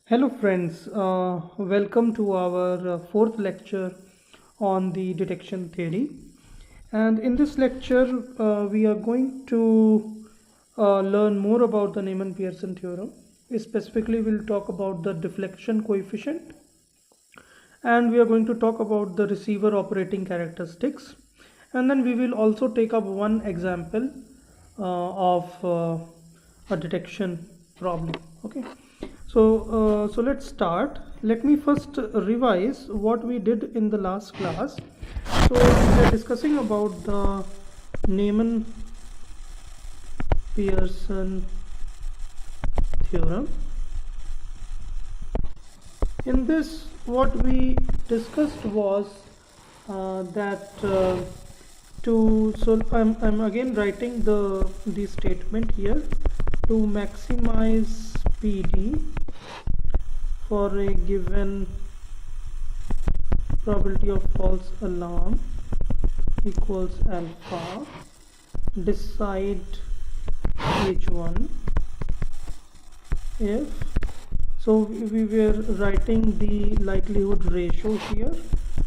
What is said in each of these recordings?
Hello friends, welcome to our fourth lecture on the detection theory. And in this lecture, we are going to learn more about the Neyman-Pearson theorem. Specifically, we'll talk about the deflection coefficient, and we are going to talk about the receiver operating characteristics. And then we will also take up one example of a detection problem. Okay. So let's start. Let me first revise what we did in the last class. So we are discussing about the Neyman-Pearson theorem. In this, what we discussed was I'm again writing the statement here. To maximize PD for a given probability of false alarm equals alpha, decide H1 if, so we were writing the likelihood ratio here,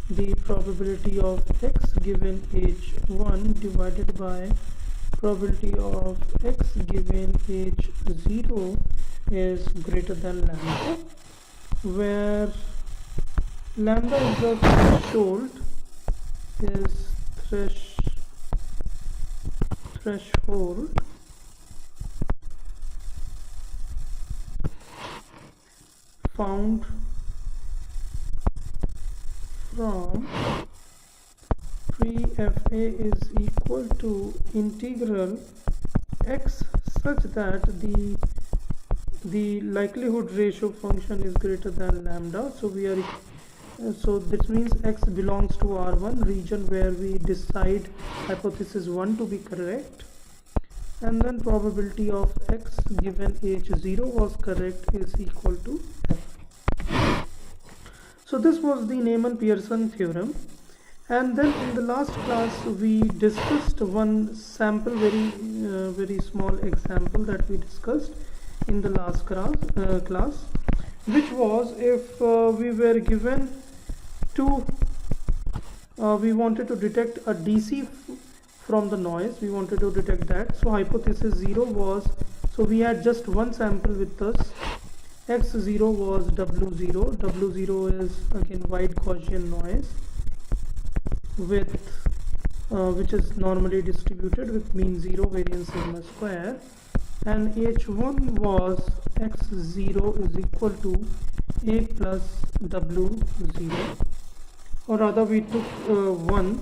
the probability of x given H1 divided by probability of x given H0 is greater than lambda, where lambda is the threshold found from pre-FA is equal to integral x such that the likelihood ratio function is greater than lambda. So we are so this means x belongs to R1 region where we decide hypothesis 1 to be correct, and then probability of x given H0 was correct is equal to f. So this was the Neyman-Pearson theorem. And then in the last class we discussed one sample, very small example that we discussed in the last class, which was if we were given we wanted to detect a DC from the noise, we wanted to detect that. So hypothesis 0 was, so we had just one sample with us. X0 was W0. W0 is again wide Gaussian noise with which is normally distributed with mean 0 variance sigma square, and H1 was X0 is equal to A plus W0, or rather we took one.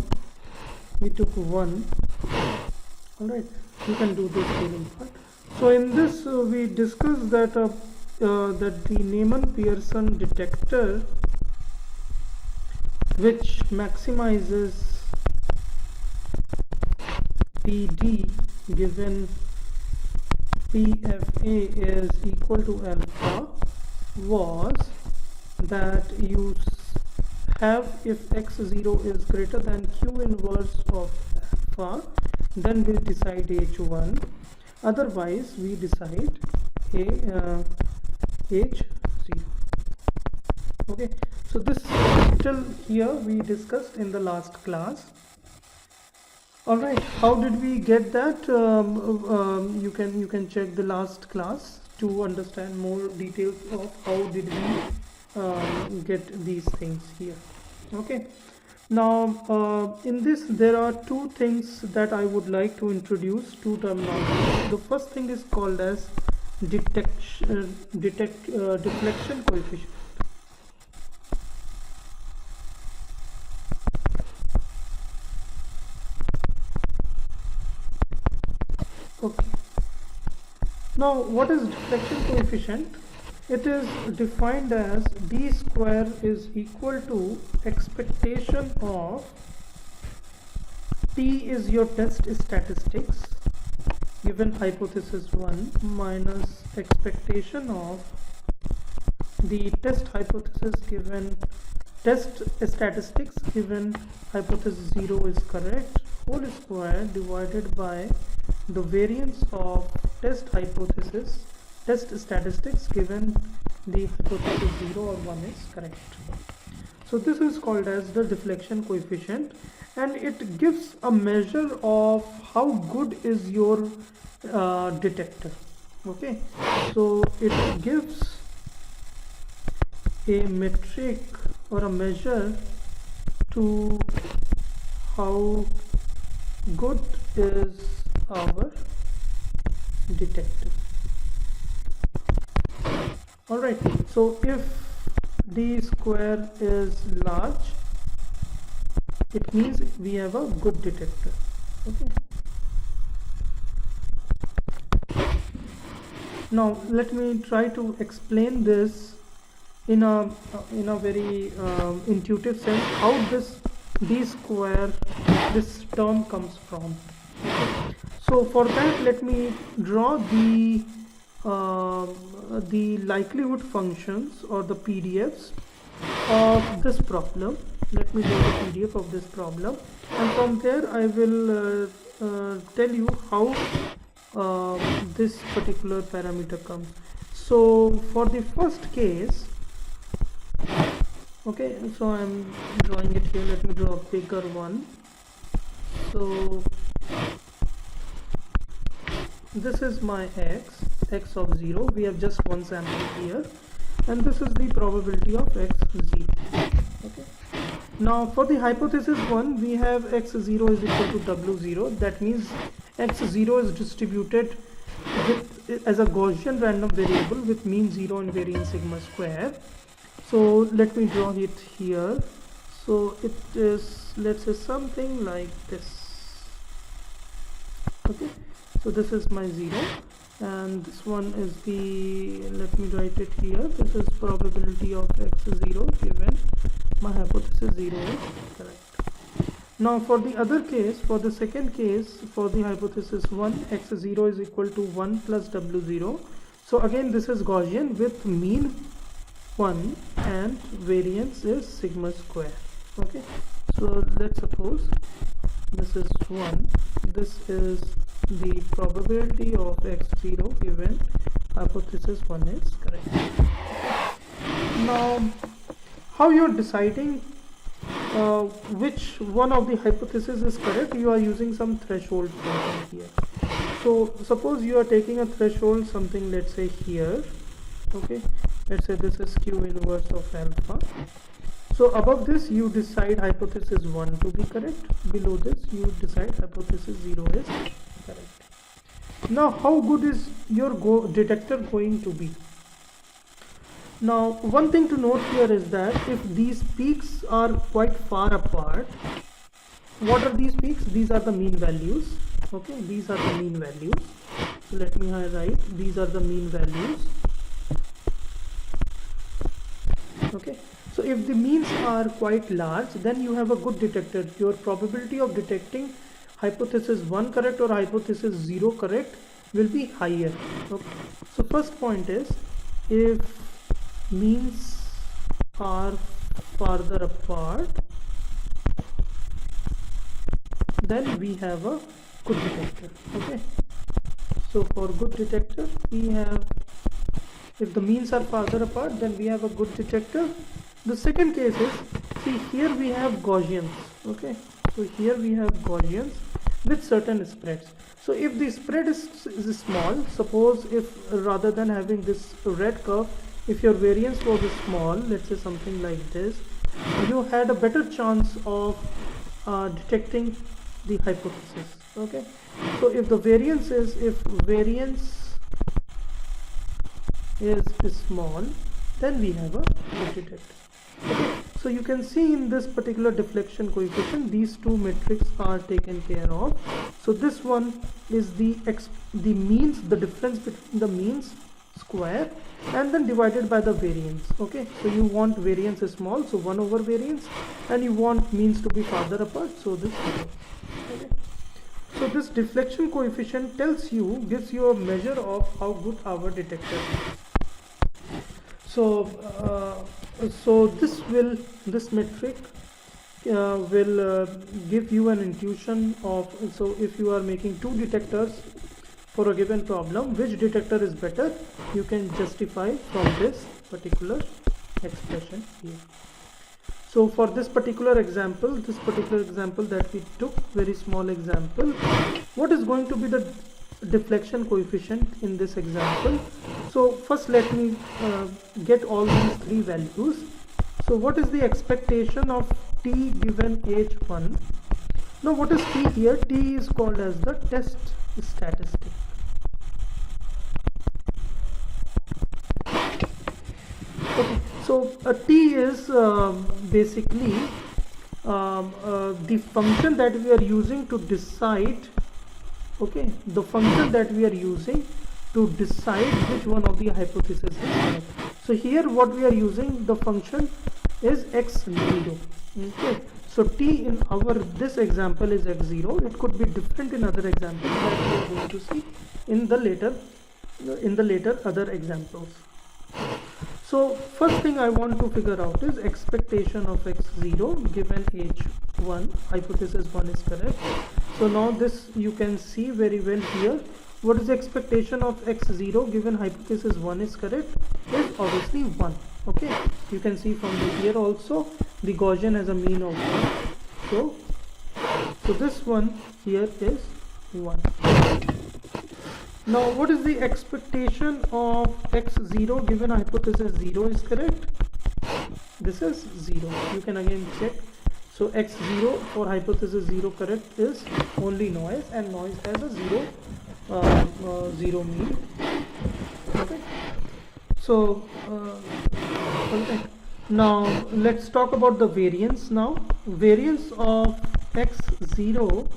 Alright, you can do this scaling part. So in this we discussed that that the Neyman-Pearson detector, which maximizes PD given PFA is equal to alpha, was that you have, if x0 is greater than q inverse of alpha, then we decide H1, otherwise we decide H0. Okay, so this till here we discussed in the last class. All right, how did we get that? You can check the last class to understand more details of how did we get these things here. Okay, now in this there are two things that I would like to introduce, two terminologies. The first thing is called as deflection coefficient. Okay. Now, what is deflection coefficient? It is defined as d square is equal to expectation of T is your test statistics given hypothesis 1 minus expectation of the test hypothesis given test statistics given hypothesis 0 is correct, whole square divided by the variance of test hypothesis test statistics given the hypothesis 0 or 1 is correct. So this is called as the deflection coefficient, and it gives a measure of how good is your detector. Okay, so it gives a metric or a measure to how good is our detector. Alright, so if d square is large, it means we have a good detector. Okay. Now let me try to explain this in a very intuitive sense, how this d square, this term comes from. Okay. So for that, let me draw the likelihood functions or the PDFs of this problem. Let me draw the PDF of this problem, and from there I will tell you how this particular parameter comes. So for the first case, okay, so I'm drawing it here. Let me draw a bigger one. So this is my x of 0. We have just one sample here, and this is the probability of x0. Okay. Now for the hypothesis 1, we have x0 is equal to w0. That means x0 is distributed as a Gaussian random variable with mean 0 and variance sigma square. So let me draw it here. So it is, let's say, something like this. Okay, so this is my 0, and this one is the, let me write it here, this is probability of x0 given my hypothesis 0 is correct. Now for the other case, for the second case, for the hypothesis 1, x0 is equal to 1 plus w0. So again this is Gaussian with mean 1 and variance is sigma square. Okay, so let's suppose this is 1, this is the probability of x0 given hypothesis 1 is correct. Now how you are deciding which one of the hypotheses is correct? You are using some threshold function here. So suppose you are taking a threshold, something, let's say here. Okay, let's say this is q inverse of alpha. So above this you decide hypothesis 1 to be correct, below this you decide hypothesis 0 is correct. Now how good is your detector going to be? Now one thing to note here is that if these peaks are quite far apart, what are these peaks? These are the mean values. Okay, these are the mean values. So let me highlight, these are the mean values. Okay, so if the means are quite large, then you have a good detector. Your probability of detecting hypothesis 1 correct or hypothesis 0 correct will be higher. Okay, so first point is, if means are farther apart, then we have a good detector. Okay, so for good detector we have, if the means are farther apart, then we have a good detector. The second case is, see here we have Gaussians. Okay, so here we have Gaussians with certain spreads. So if the spread is small, suppose if rather than having this red curve, if your variance was small, let's say something like this, you had a better chance of detecting the hypothesis. Okay, so if the variance is, if variance is small, then we have a good detector. Okay, so you can see in this particular deflection coefficient, these two metrics are taken care of. So this one is the means, the difference between the means square, and then divided by the variance. Okay, so you want variance is small, so 1 over variance, and you want means to be farther apart, so this. Okay, so this deflection coefficient tells you, gives you a measure of how good our detector is. So this metric will give you an intuition of, so if you are making two detectors, for a given problem, which detector is better, you can justify from this particular expression here. So for this particular example that we took, very small example, what is going to be the deflection coefficient in this example? So first let me get all these three values. So what is the expectation of t given h1? Now what is t here? T is called as the test statistic. Okay, so t is basically the function that we are using to decide, okay, the function that we are using to decide which one of the hypotheses is correct. So here what we are using, the function is x0. Okay, so t in this example is x0. It could be different in other examples that we are going to see in the later other examples. So first thing I want to figure out is expectation of x0 given h1, hypothesis 1 is correct. So now this you can see very well here. What is the expectation of x0 given hypothesis 1 is correct? Is obviously 1. Okay, you can see from here also the Gaussian has a mean of 1. So this one here is 1. Now what is the expectation of x0 given hypothesis 0 is correct? This is 0. You can again check. So x0 for hypothesis 0 correct is only noise, and noise has a 0 mean. Okay. So okay. Now let's talk about the variance now. Variance of x0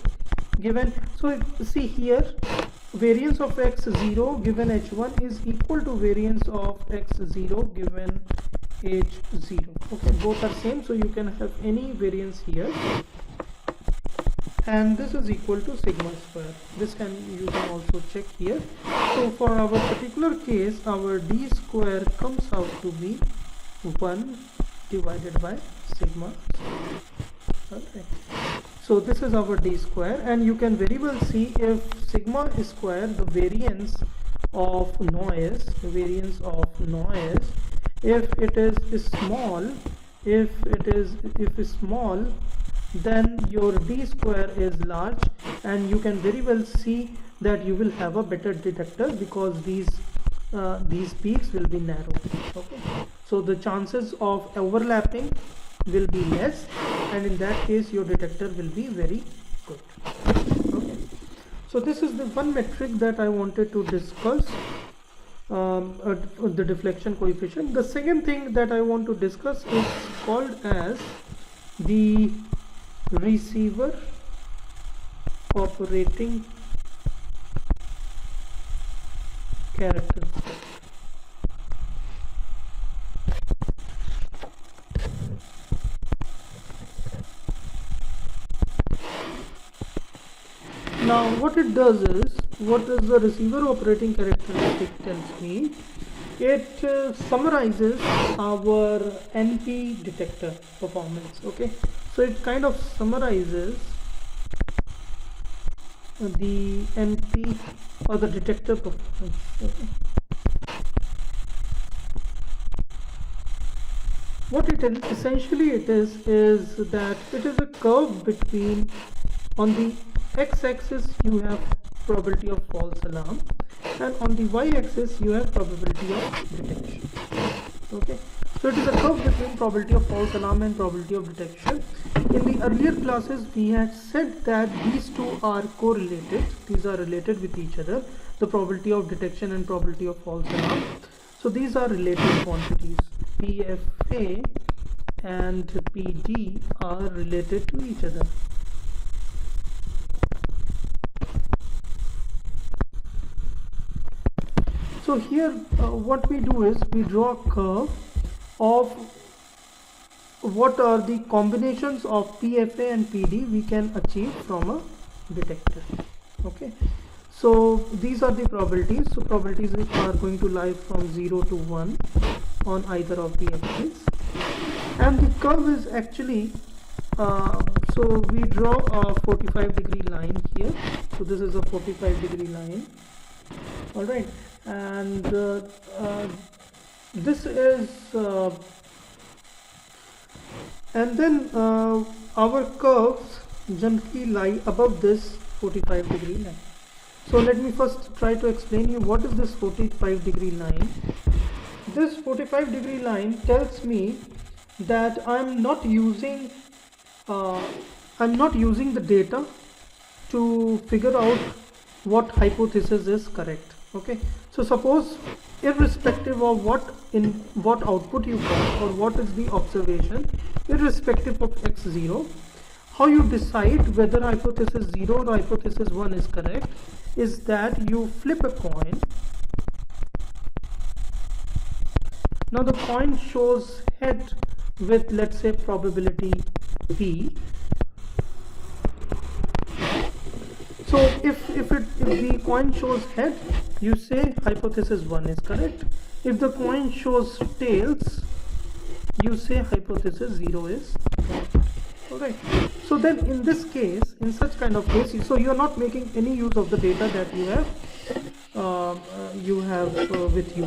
given, so see here, variance of x0 given h1 is equal to variance of x0 given h0. Okay, both are same, so you can have any variance here, and this is equal to sigma square. This you can also check here. So for our particular case, our d square comes out to be 1 divided by sigma square. Okay. So this is our d square, and you can very well see if sigma square, the variance of noise, if it is small, then your d square is large, and you can very well see that you will have a better detector because these peaks will be narrow. Okay, so the chances of overlapping will be less, and in that case your detector will be very good. Okay, so this is the one metric that I wanted to discuss, the deflection coefficient. The second thing that I want to discuss is called as the receiver operating characteristic. Now what it does is, what is the receiver operating characteristic tells me? It summarizes our NP detector performance. Okay, so it kind of summarizes the NP or the detector performance. Okay. What it essentially is that it is a curve between, on the x-axis you have probability of false alarm, and on the y-axis you have probability of detection. Okay, so it is a curve between probability of false alarm and probability of detection. In the earlier classes we had said that these two are correlated, these are related with each other, the probability of detection and probability of false alarm. So these are related quantities. PFA and PD are related to each other. So here what we do is we draw a curve of what are the combinations of PFA and PD we can achieve from a detector. Okay, so these are the probabilities. So probabilities are going to lie from 0 to 1 on either of the axes, and the curve is actually so we draw a 45-degree line here. So this is a 45-degree line, All right, and this is and then our curves generally lie above this 45-degree line. So let me first try to explain you what is this 45-degree line. This 45-degree line tells me that I'm not using the data to figure out what hypothesis is correct. Okay, so suppose irrespective of what output you got or what is the observation, irrespective of x0, how you decide whether hypothesis 0 or hypothesis 1 is correct is that you flip a coin. Now the coin shows head with, let's say, probability p. So if the coin shows head, you say hypothesis 1 is correct. If the coin shows tails, you say hypothesis 0 is correct. Alright, so then in this case, in such kind of case, so you are not making any use of the data that you have with you.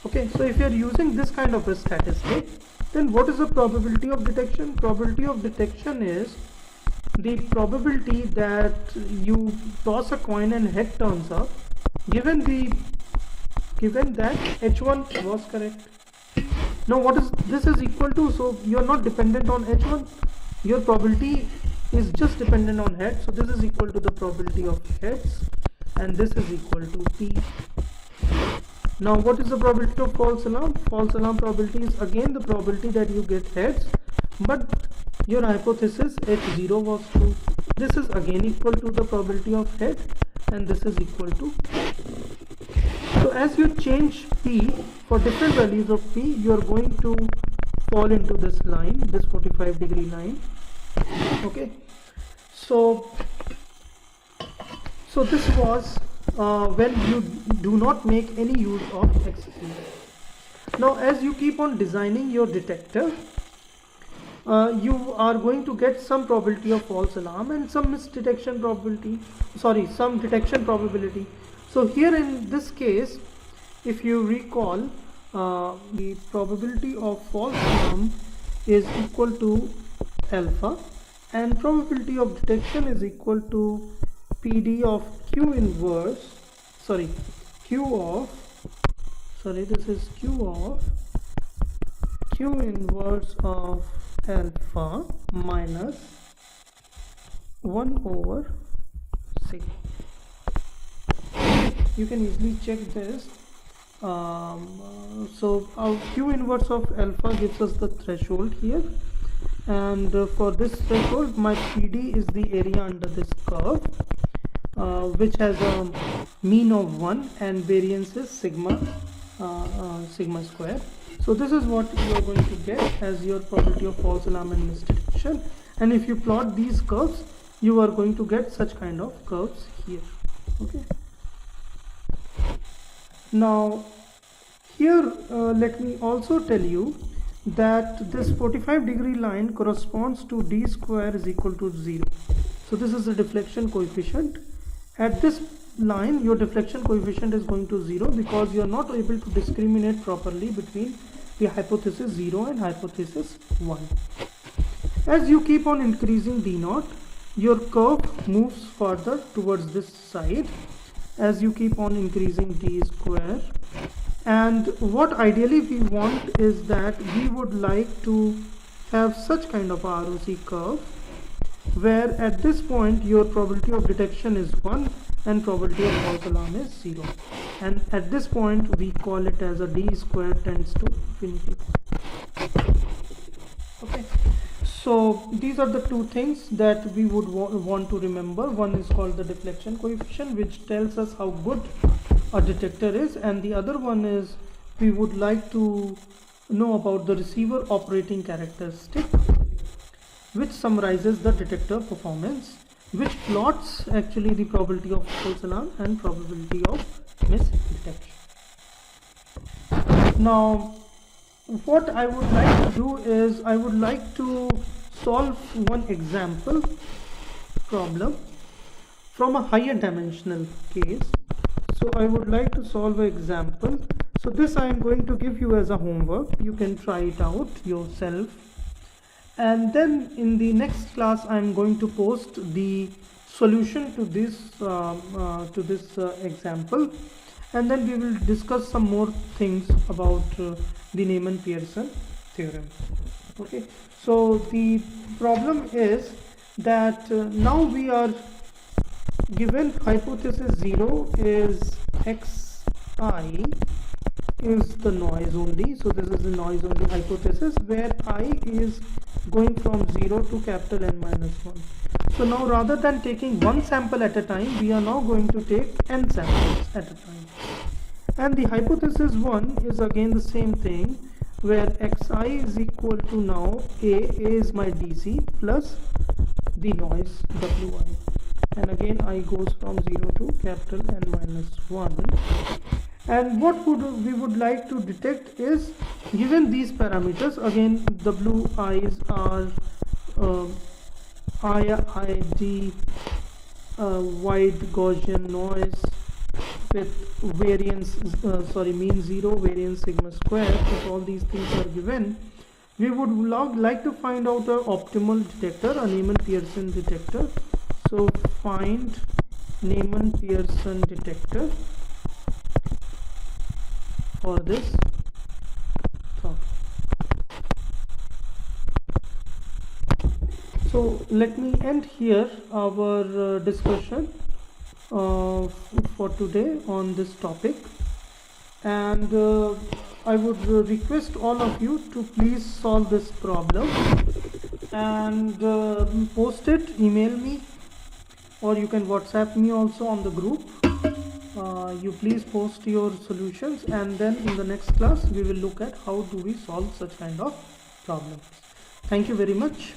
Okay, so if you are using this kind of a statistic, then what is the probability of detection? Probability of detection is the probability that you toss a coin and head turns up, given that h1 was correct. Now what is this is equal to? So you are not dependent on h1. Your probability is just dependent on head. So this is equal to the probability of heads, and this is equal to p. Now what is the probability of false alarm? False alarm probability is again the probability that you get heads, but your hypothesis h0 was true. This is again equal to the probability of head, and this is equal to. So as you change p for different values of p, you are going to fall into this line, this 45-degree line. Okay, so this was when you do not make any use of x0. Now as you keep on designing your detector, you are going to get some probability of false alarm and some misdetection probability, some detection probability. So here in this case, if you recall, the probability of false alarm is equal to alpha, and probability of detection is equal to PD of Q inverse, Q inverse of alpha minus 1 over C. You can easily check this. So our Q inverse of alpha gives us the threshold here, and for this threshold my PD is the area under this curve, which has a mean of 1 and variance is sigma square. So this is what you are going to get as your probability of false alarm and misdetection, and if you plot these curves, you are going to get such kind of curves here. Okay, now here let me also tell you that this 45-degree line corresponds to d square is equal to 0. So this is the deflection coefficient. At this line, your deflection coefficient is going to 0 because you are not able to discriminate properly between the hypothesis 0 and hypothesis 1. As you keep on increasing d0, your curve moves further towards this side as you keep on increasing d square. And what ideally we want is that we would like to have such kind of ROC curve where at this point your probability of detection is 1 and probability of false alarm is 0, and at this point we call it as a d square tends to infinity. Okay, so these are the two things that we would want to remember. One is called the deflection coefficient, which tells us how good a detector is, and the other one is we would like to know about the receiver operating characteristic, which summarizes the detector performance, which plots actually the probability of false alarm and probability of misdetection. Now what I would like to do is I would like to solve one example problem from a higher dimensional case. So I would like to solve an example. So this I am going to give you as a homework. You can try it out yourself. And then in the next class I am going to post the solution to this example, and then we will discuss some more things about the Neyman-Pearson theorem. Okay, so the problem is that now we are given hypothesis 0 is xi is the noise only. So this is the noise only hypothesis where I is going from 0 to capital N minus 1. So now rather than taking one sample at a time, we are now going to take n samples at a time. And the hypothesis 1 is again the same thing, where xi is equal to now A is my DC plus the noise Wi. And again I goes from 0 to capital N minus 1. And what we would like to detect is, given these parameters, again Wi's are IID wide Gaussian noise with variance, mean 0, variance sigma square. If all these things are given, we would like to find out an optimal detector, a Neyman-Pearson detector. So find Neyman-Pearson detector for this thought. So let me end here our discussion for today on this topic, and I would request all of you to please solve this problem and post it, email me, or you can WhatsApp me also on the group. You please post your solutions, and then in the next class we will look at how do we solve such kind of problems. Thank you very much.